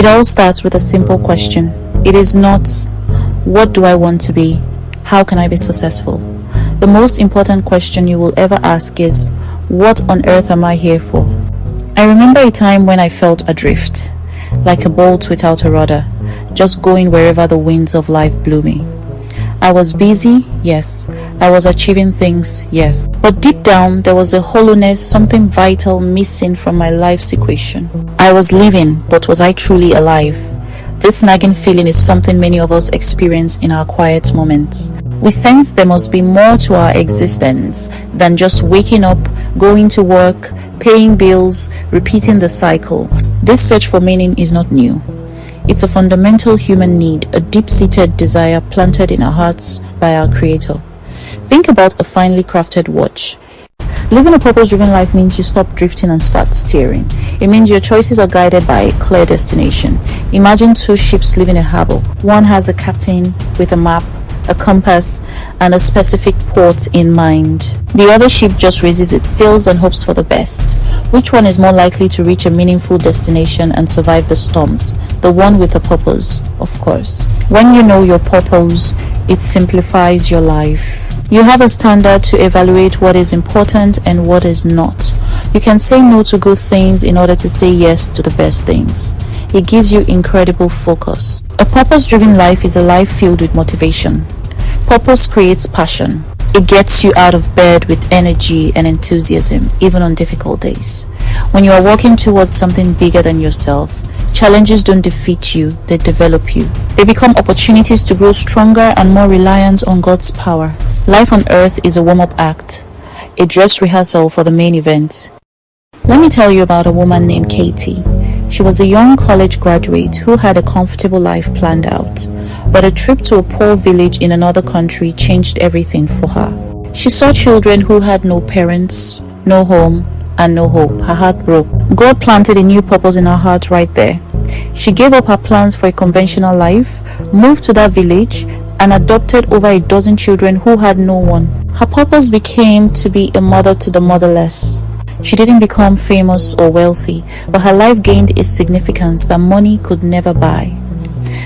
It all starts with a simple question. It is not, what do I want to be? How can I be successful? The most important question you will ever ask is, what on earth am I here for? I remember a time when I felt adrift, like a boat without a rudder, just going wherever the winds of life blew me. I was busy, yes. I was achieving things, yes. But deep down, there was a hollowness, something vital missing from my life's equation. I was living, but was I truly alive? This nagging feeling is something many of us experience in our quiet moments. We sense there must be more to our existence than just waking up, going to work, paying bills, repeating the cycle. This search for meaning is not new. It's a fundamental human need, a deep-seated desire planted in our hearts by our Creator. Think about a finely crafted watch. Living a purpose-driven life means you stop drifting and start steering. It means your choices are guided by a clear destination. Imagine two ships leaving a harbor. One has a captain with a map, a compass, and a specific port in mind. The other ship just raises its sails and hopes for the best. Which one is more likely to reach a meaningful destination and survive the storms? The one with a purpose, of course. When you know your purpose, it simplifies your life. You have a standard to evaluate what is important and what is not. You can say no to good things in order to say yes to the best things. It gives you incredible focus. A purpose-driven life is a life filled with motivation. Purpose creates passion. It gets you out of bed with energy and enthusiasm, even on difficult days. When you are working towards something bigger than yourself, challenges don't defeat you, they develop you. They become opportunities to grow stronger and more reliant on God's power. Life on earth is a warm-up act, a dress rehearsal for the main event. Let me tell you about a woman named Katie. She was a young college graduate who had a comfortable life planned out, but a trip to a poor village in another country changed everything for her. She saw children who had no parents, no home, and no hope. Her heart broke. God planted a new purpose in her heart right there. She gave up her plans for a conventional life, moved to that village, and adopted over a dozen children who had no one. Her purpose became to be a mother to the motherless. She didn't become famous or wealthy, but her life gained a significance that money could never buy.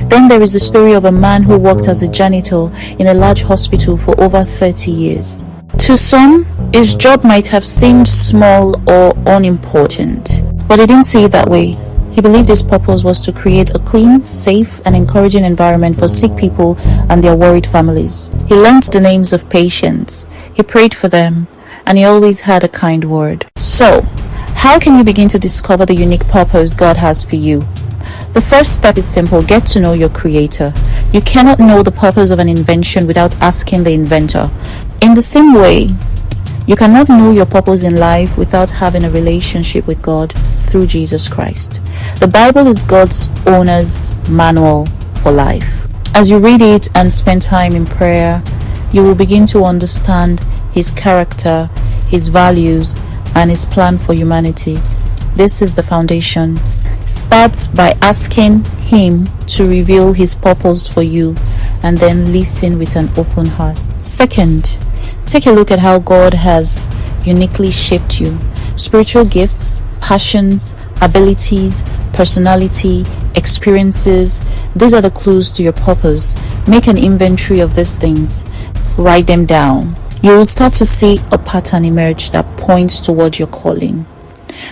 Then there is the story of a man who worked as a janitor in a large hospital for over 30 years. To some, his job might have seemed small or unimportant, but he didn't see it that way. He believed his purpose was to create a clean, safe, and encouraging environment for sick people and their worried families. He learned the names of patients, he prayed for them, and he always had a kind word. So, how can you begin to discover the unique purpose God has for you? The first step is simple. Get to know your Creator. You cannot know the purpose of an invention without asking the inventor. In the same way, you cannot know your purpose in life without having a relationship with God through Jesus Christ. The Bible is God's owner's manual for life. As you read it and spend time in prayer, you will begin to understand His character, His values, and His plan for humanity. This is the foundation. Start by asking Him to reveal His purpose for you, and then listen with an open heart. Second, take a look at how God has uniquely shaped you. Spiritual gifts, passions, abilities, personality, experiences. These are the clues to your purpose. Make an inventory of these things. Write them down. You will start to see a pattern emerge that points toward your calling.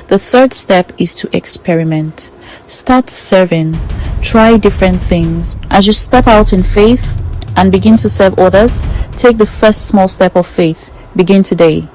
The third step is to experiment. Start serving. Try different things. As you step out in faith and begin to serve others, take the first small step of faith. Begin today.